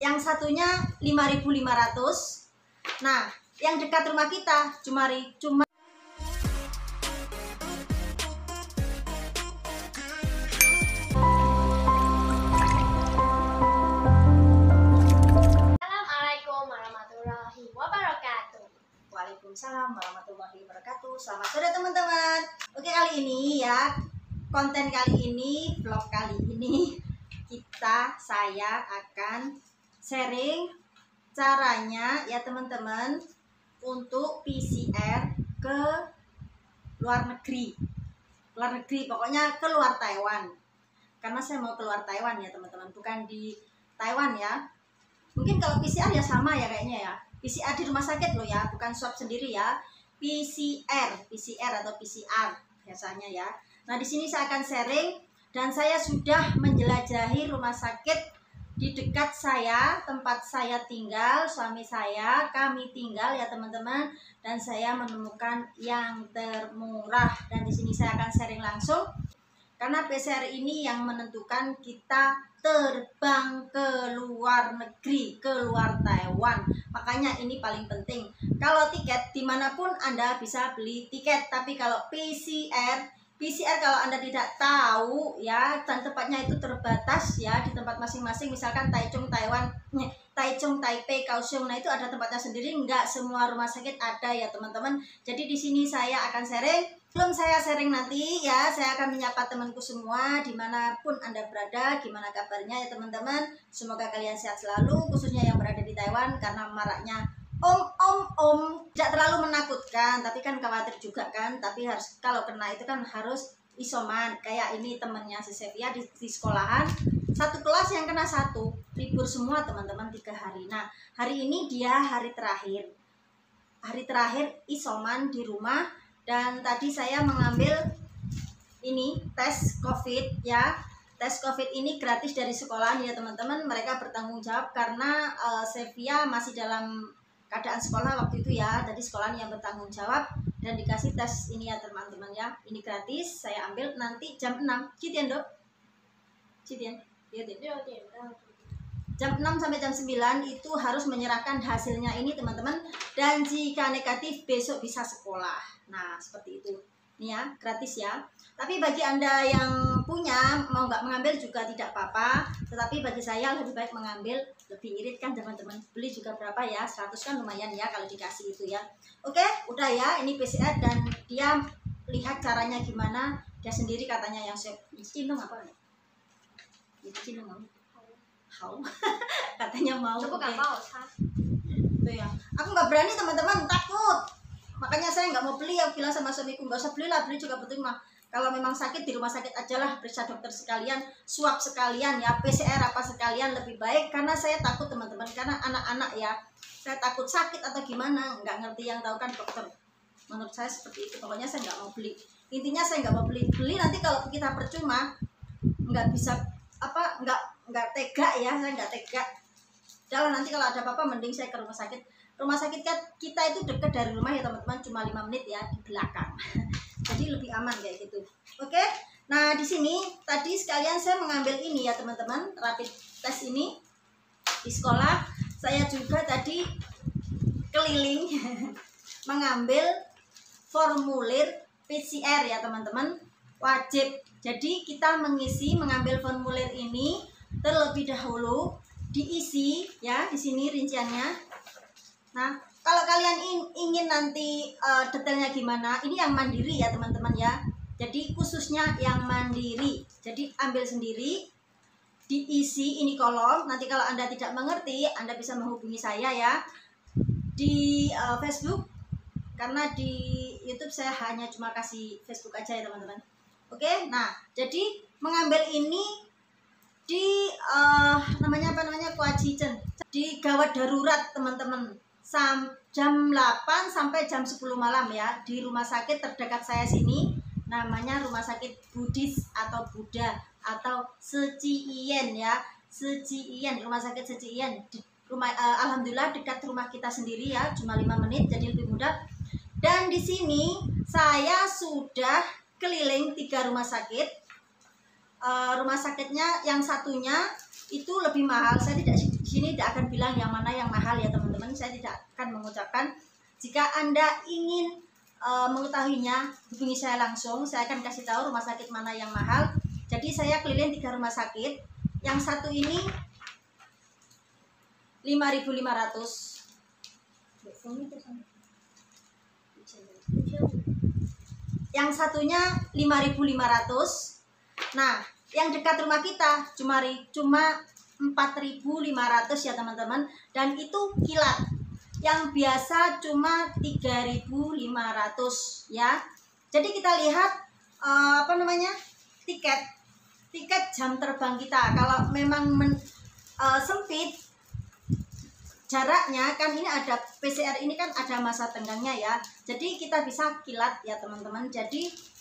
yang satunya 5.500. Nah, yang dekat rumah kita cuma Assalamualaikum warahmatullahi wabarakatuh. Waalaikumsalam warahmatullahi wabarakatuh. Selamat sore teman-teman. Oke, kali ini ya, konten kali ini, vlog kali ini saya akan sharing caranya ya teman-teman untuk PCR ke luar negeri. Pokoknya ke luar Taiwan. Karena saya mau keluar Taiwan ya teman-teman, bukan di Taiwan ya. Mungkin kalau PCR ya sama ya kayaknya ya. PCR di rumah sakit loh ya, bukan swab sendiri ya. PCR atau PCR biasanya ya. Nah, di sini saya akan sharing dan saya sudah menjelajahi rumah sakit di dekat saya, tempat saya tinggal, suami saya, kami tinggal ya teman-teman, dan saya menemukan yang termurah dan di sini saya akan sharing langsung. Karena PCR ini yang menentukan kita terbang ke luar negeri, ke luar Taiwan. Makanya ini paling penting. Kalau tiket, dimanapun Anda bisa beli tiket. Tapi kalau PCR kalau Anda tidak tahu ya, dan tempatnya itu terbatas ya, di tempat masing-masing. Misalkan Taichung, Taiwan, Taichung, Taipei, Kaohsiung, nah itu ada tempatnya sendiri. Enggak semua rumah sakit ada ya teman-teman. Jadi di sini saya akan sharing. Sebelum saya sharing nanti ya, saya akan menyapa temanku semua dimanapun Anda berada. Gimana kabarnya ya teman-teman? Semoga kalian sehat selalu, khususnya yang berada di Taiwan. Karena maraknya om tidak terlalu menakutkan, tapi kan khawatir juga kan. Tapi harus, kalau kena itu kan harus isoman. Kayak ini temennya si Sevia di sekolahan, satu kelas yang kena satu, libur semua teman-teman 3 hari. Nah, hari ini dia hari terakhir isoman di rumah. Dan tadi saya mengambil ini tes COVID ya. Tes COVID ini gratis dari sekolahan ya teman-teman. Mereka bertanggung jawab karena Sevia masih dalam keadaan sekolah waktu itu ya. Jadi sekolahan yang bertanggung jawab dan dikasih tes ini ya teman-teman ya. Ini gratis, saya ambil nanti jam 6. Citian dok? Citian? Jam 6 sampai jam 9 itu harus menyerahkan hasilnya ini teman-teman. Dan jika negatif besok bisa sekolah. Nah seperti itu. Ini ya, gratis ya. Tapi bagi Anda yang punya, mau nggak mengambil juga tidak apa-apa. Tetapi bagi saya lebih baik mengambil, lebih irit kan teman-teman. Beli juga berapa ya, 100 kan lumayan ya kalau dikasih itu ya. Oke, udah ya, ini PCR dan dia lihat caranya gimana. Dia sendiri katanya yang Cinung apa nih? Itu Cinung mau. Katanya mau. Coba nggak mau, Tuh ya. Aku nggak berani teman-teman, takut. Makanya saya nggak mau beli. Aku bilang sama suamiku, nggak usah belilah, beli juga percuma. Kalau memang sakit di rumah sakit aja lah, periksa dokter sekalian, swab sekalian ya, PCR apa sekalian lebih baik. Karena saya takut teman-teman, karena anak-anak ya, saya takut sakit atau gimana, nggak ngerti, yang tahu kan dokter. Menurut saya seperti itu. Pokoknya saya nggak mau beli. Intinya saya nggak mau beli nanti kalau kita percuma, nggak bisa apa, nggak tega ya, saya nggak tega. Jalan nanti kalau ada apa-apa mending saya ke rumah sakit. Rumah sakit kita itu dekat dari rumah ya teman-teman, cuma 5 menit ya di belakang. Jadi lebih aman kayak gitu. Oke. Nah, di sini tadi sekalian saya mengambil ini ya teman-teman, rapid test ini di sekolah. Saya juga tadi keliling mengambil formulir PCR ya teman-teman. Wajib. Jadi kita mengambil formulir ini terlebih dahulu, diisi ya, di sini rinciannya. Nah, kalau kalian ingin nanti detailnya gimana, ini yang mandiri ya teman-teman ya. Jadi khususnya yang mandiri. Jadi ambil sendiri, diisi ini kolom. Nanti kalau Anda tidak mengerti, Anda bisa menghubungi saya ya di Facebook. Karena di YouTube saya hanya cuma kasih Facebook aja ya teman-teman. Oke, nah jadi mengambil ini di namanya kewajiban di gawat darurat teman-teman. Jam 8 sampai jam 10 malam ya, di rumah sakit terdekat saya sini, namanya Rumah Sakit Buddhis atau Buddha atau Secien ya, Secien, Rumah Sakit Secien. Alhamdulillah dekat rumah kita sendiri ya, cuma 5 menit, jadi lebih mudah. Dan di sini saya sudah keliling 3 rumah sakit. Rumah sakitnya yang satunya itu lebih mahal, saya tidak sini tidak akan bilang yang mana yang mahal ya teman-teman. Saya tidak akan mengucapkan. Jika Anda ingin mengetahuinya, hubungi saya langsung. Saya akan kasih tahu rumah sakit mana yang mahal. Jadi saya keliling 3 rumah sakit. Yang satu ini 5.500. Yang satunya 5.500. Nah, yang dekat rumah kita cuma 4.500 ya teman-teman, dan itu kilat. Yang biasa cuma 3.500 ya. Jadi kita lihat tiket jam terbang kita. Kalau memang sempit jaraknya, kan ini ada PCR ini kan ada masa tenggangnya ya. Jadi kita bisa kilat ya teman-teman. Jadi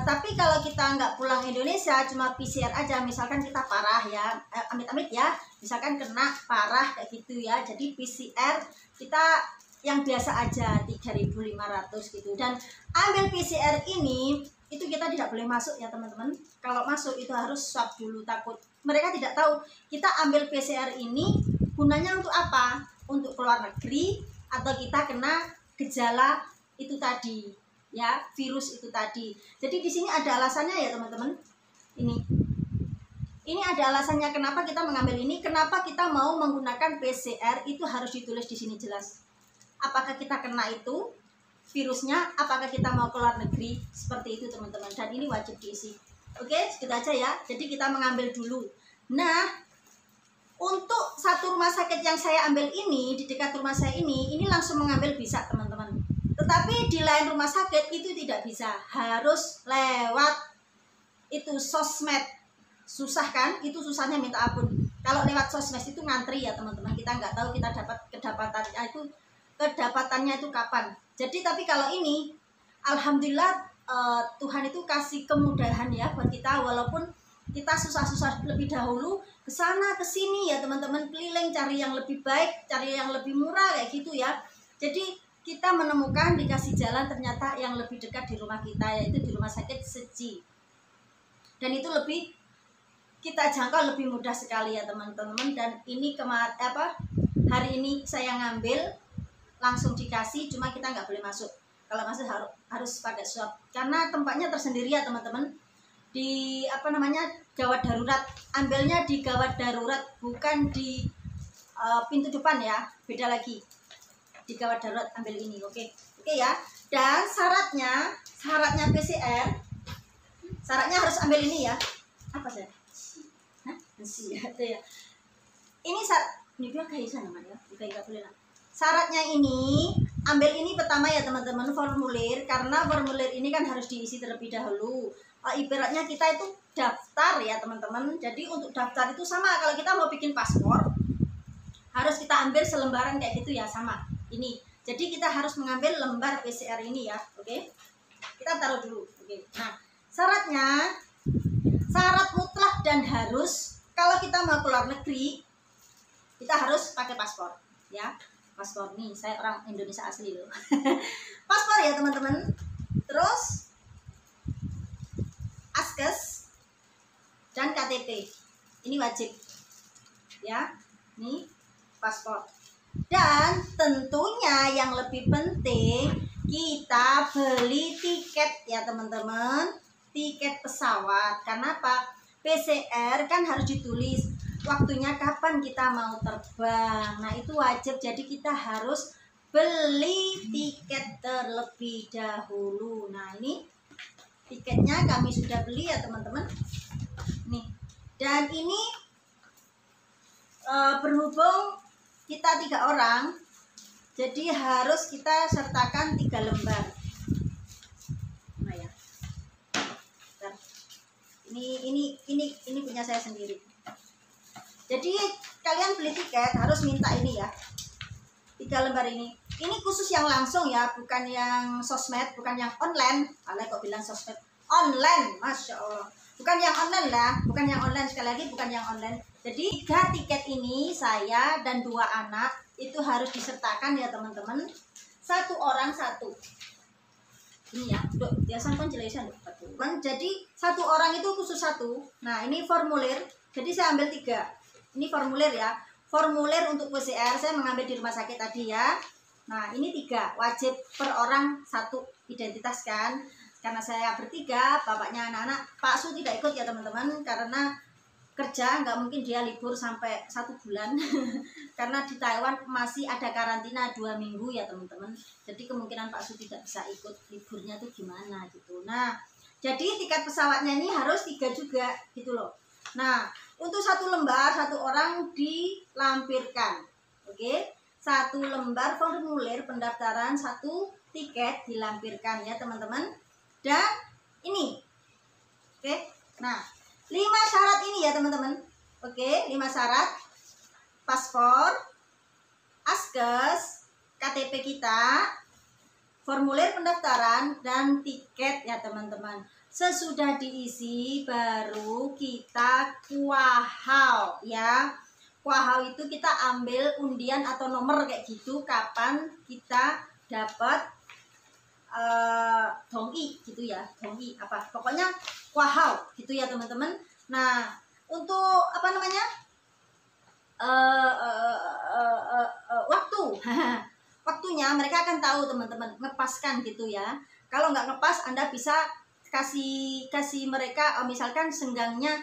tapi kalau kita nggak pulang Indonesia, cuma PCR aja, misalkan kita parah ya, amit-amit ya, misalkan kena parah kayak gitu ya, jadi PCR kita yang biasa aja 3.500 gitu. Dan ambil PCR ini itu kita tidak boleh masuk ya teman-teman. Kalau masuk itu harus swab dulu, takut mereka tidak tahu kita ambil PCR ini gunanya untuk apa, untuk keluar negeri atau kita kena gejala itu tadi ya, virus itu tadi. Jadi di sini ada alasannya ya teman-teman. Ini ada alasannya kenapa kita mengambil ini, kenapa kita mau menggunakan PCR, itu harus ditulis di sini jelas. Apakah kita kena itu virusnya, apakah kita mau keluar negeri, seperti itu teman-teman. Dan ini wajib diisi. Oke, segitu aja ya. Jadi kita mengambil dulu. Nah, untuk satu rumah sakit yang saya ambil ini, di dekat rumah saya ini langsung mengambil bisa teman-teman. Tetapi di lain rumah sakit itu tidak bisa, harus lewat itu sosmed. Susah kan? Itu susahnya minta ampun. Kalau lewat sosmed itu ngantri ya teman-teman. Kita nggak tahu kita dapat kedapatannya itu kapan. Jadi tapi kalau ini, alhamdulillah Tuhan itu kasih kemudahan ya buat kita, walaupun kita susah-susah lebih dahulu ke sana ke sini ya teman-teman, keliling cari yang lebih baik, cari yang lebih murah kayak gitu ya. Jadi kita menemukan dikasih jalan ternyata yang lebih dekat di rumah kita, yaitu di rumah sakit Seji. Dan itu lebih kita jangkau lebih mudah sekali ya teman-teman. Dan ini hari ini saya ngambil langsung dikasih, cuma kita nggak boleh masuk. Kalau masuk harus pakai swab karena tempatnya tersendiri ya teman-teman. Di gawat darurat, ambilnya di gawat darurat, bukan di pintu depan ya, beda lagi. Di gawat darurat ambil ini, oke ya. Dan syaratnya PCR, syaratnya harus ambil ini ya. Apa sih? Ya. Ini dia kayak sana ya, nggak boleh lah. Syaratnya ini, ambil ini pertama ya teman-teman, formulir, karena formulir ini kan harus diisi terlebih dahulu. Ibaratnya kita itu daftar ya teman-teman. Jadi untuk daftar itu sama, kalau kita mau bikin paspor harus kita ambil selembaran kayak gitu ya, sama ini. Jadi kita harus mengambil lembar PCR ini ya, oke. Kita taruh dulu, oke. Nah, syarat mutlak dan harus, kalau kita mau keluar negeri kita harus pakai paspor ya. Paspor nih, saya orang Indonesia asli loh. Paspor ya teman-teman. Terus Askes dan KTP ini wajib ya, nih paspor. Dan tentunya yang lebih penting, kita beli tiket ya teman-teman, tiket pesawat. Karena apa? PCR kan harus ditulis waktunya kapan kita mau terbang. Nah itu wajib, jadi kita harus beli tiket terlebih dahulu. Nah ini tiketnya kami sudah beli ya teman-teman. Nih. Dan ini berhubung kita 3 orang, jadi harus kita sertakan 3 lembar. Nah ya. Bentar. Ini punya saya sendiri. Jadi kalian beli tiket harus minta ini ya, 3 lembar ini. Ini khusus yang langsung ya, bukan yang sosmed, bukan yang online. Alay kok bilang sosmed, online, masya Allah. Bukan yang online lah, bukan yang online, sekali lagi bukan yang online. Jadi 3 tiket ini saya dan 2 anak itu harus disertakan ya teman-teman. 1 orang 1. Ini ya, biasa kan jelasan betul. Jadi 1 orang itu khusus 1. Nah ini formulir, jadi saya ambil 3. Ini formulir ya. formulir untuk PCR saya mengambil di rumah sakit tadi ya. Nah ini 3, wajib per orang 1 identitas kan. Karena saya bertiga, bapaknya anak-anak, Pak Su tidak ikut ya teman-teman, karena kerja nggak mungkin dia libur sampai 1 bulan. Karena di Taiwan masih ada karantina 2 minggu ya teman-teman. Jadi kemungkinan Pak Su tidak bisa ikut, liburnya tuh gimana gitu. Nah jadi tiket pesawatnya ini harus 3 juga gitu loh. Nah untuk 1 lembar 1 orang dilampirkan, oke? 1 lembar formulir pendaftaran 1 tiket dilampirkan ya teman-teman. Dan ini, oke? Nah 5 syarat ini ya teman-teman, oke? 5 syarat: paspor, askes, KTP kita, formulir pendaftaran, dan tiket ya teman-teman. Sesudah diisi baru kita kuahau ya. Kuahau itu kita ambil undian atau nomor kayak gitu kapan kita dapat dongi gitu ya, dongi apa pokoknya kuahau gitu ya teman-teman. Nah untuk apa namanya waktu waktunya mereka akan tahu teman-teman, ngepaskan gitu ya. Kalau nggak ngepas Anda bisa kasih mereka misalkan senggangnya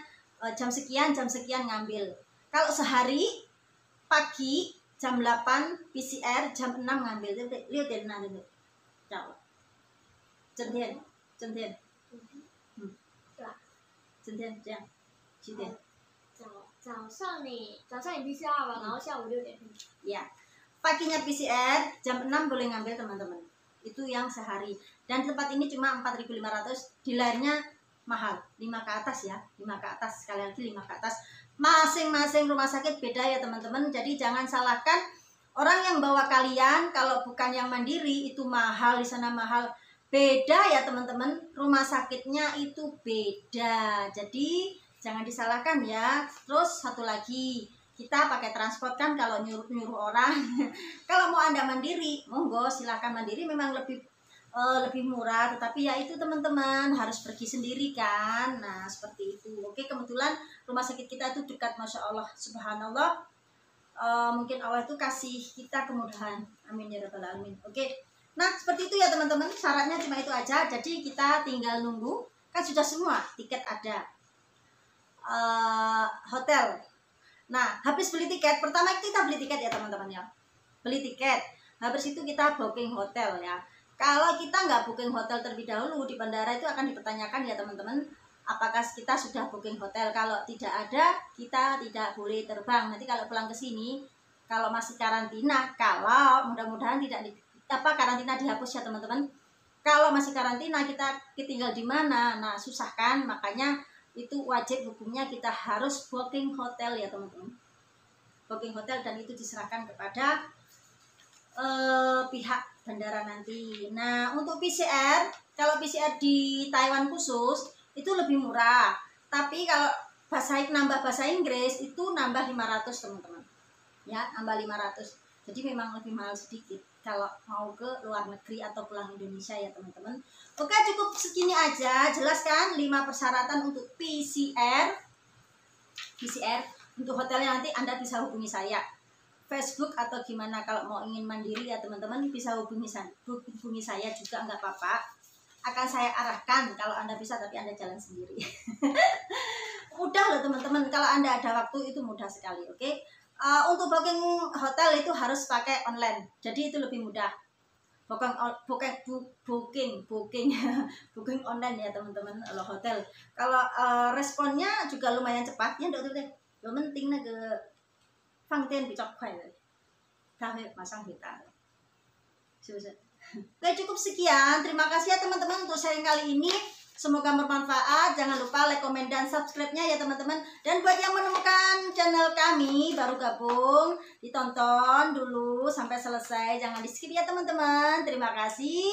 jam sekian ngambil. Kalau sehari pagi jam 8 PCR, jam 6 ngambil. Lihat deh nanti tuh. Coba. Centian. 这样几点？早上你 PCR 吧，然后下午6点。Ya. Paginya PCR, jam 6 boleh ngambil teman-teman. Itu yang sehari. Dan tempat ini cuma 4.500, di lainnya mahal, 5 ke atas ya, 5 ke atas, sekali lagi 5 ke atas. Masing-masing rumah sakit beda ya teman-teman. Jadi jangan salahkan orang yang bawa kalian, kalau bukan yang mandiri itu mahal, di sana mahal. Beda ya teman-teman, rumah sakitnya itu beda. Jadi jangan disalahkan ya. Terus satu lagi, kita pakai transport kan kalau nyuruh orang. Kalau mau Anda mandiri, monggo silahkan mandiri, memang lebih murah, tetapi ya itu teman-teman harus pergi sendiri kan. Nah seperti itu. Oke, kebetulan rumah sakit kita itu dekat, masya Allah, subhanallah. Mungkin Allah itu kasih kita kemudahan, amin ya rabbal alamin. Oke, nah seperti itu ya teman-teman, syaratnya cuma itu aja. Jadi kita tinggal nunggu, kan sudah semua, tiket ada, hotel. Nah habis beli tiket, pertama kita beli tiket ya teman-teman ya, beli tiket. Habis itu kita booking hotel ya. Kalau kita nggak booking hotel terlebih dahulu di bandara itu akan dipertanyakan ya teman-teman, apakah kita sudah booking hotel. Kalau tidak ada, kita tidak boleh terbang. Nanti kalau pulang ke sini, kalau masih karantina, kalau mudah-mudahan tidak karantina dihapus ya teman-teman. Kalau masih karantina, kita tinggal di mana? Nah susah kan, makanya itu wajib hukumnya kita harus booking hotel ya teman-teman. Booking hotel, dan itu diserahkan kepada pihak bandara nanti. Nah untuk PCR, kalau PCR di Taiwan khusus itu lebih murah, tapi kalau nambah bahasa Inggris itu nambah 500 teman-teman ya, nambah 500. Jadi memang lebih mahal sedikit kalau mau ke luar negeri atau pulang Indonesia ya teman-teman. Oke, cukup segini aja, jelas kan 5 persyaratan untuk PCR. Untuk hotelnya nanti Anda bisa hubungi saya Facebook atau gimana. Kalau mau ingin mandiri ya teman-teman bisa hubungi saya juga, nggak apa-apa. Akan saya arahkan kalau Anda bisa, tapi Anda jalan sendiri. Mudah loh teman-teman, kalau Anda ada waktu itu mudah sekali. Oke, untuk booking hotel itu harus pakai online, jadi itu lebih mudah. Booking online ya teman-teman. Kalau hotel, kalau responnya juga lumayan cepat ya dokter deh. Yang penting ke Fangtian bicok kuai, kami masang kita. Oke, cukup sekian. Terima kasih ya teman-teman untuk sharing kali ini. Semoga bermanfaat. Jangan lupa like, komen, dan subscribe-nya ya teman-teman. Dan buat yang menemukan channel kami baru gabung, ditonton dulu sampai selesai. Jangan di-skip ya teman-teman. Terima kasih.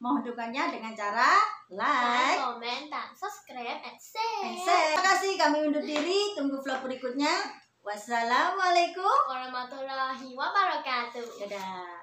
Mohon dukungannya dengan cara like, comment, dan subscribe, and share. Terima kasih. Kami undur diri. Tunggu vlog berikutnya. Wassalamualaikum warahmatullahi wabarakatuh. Dadah.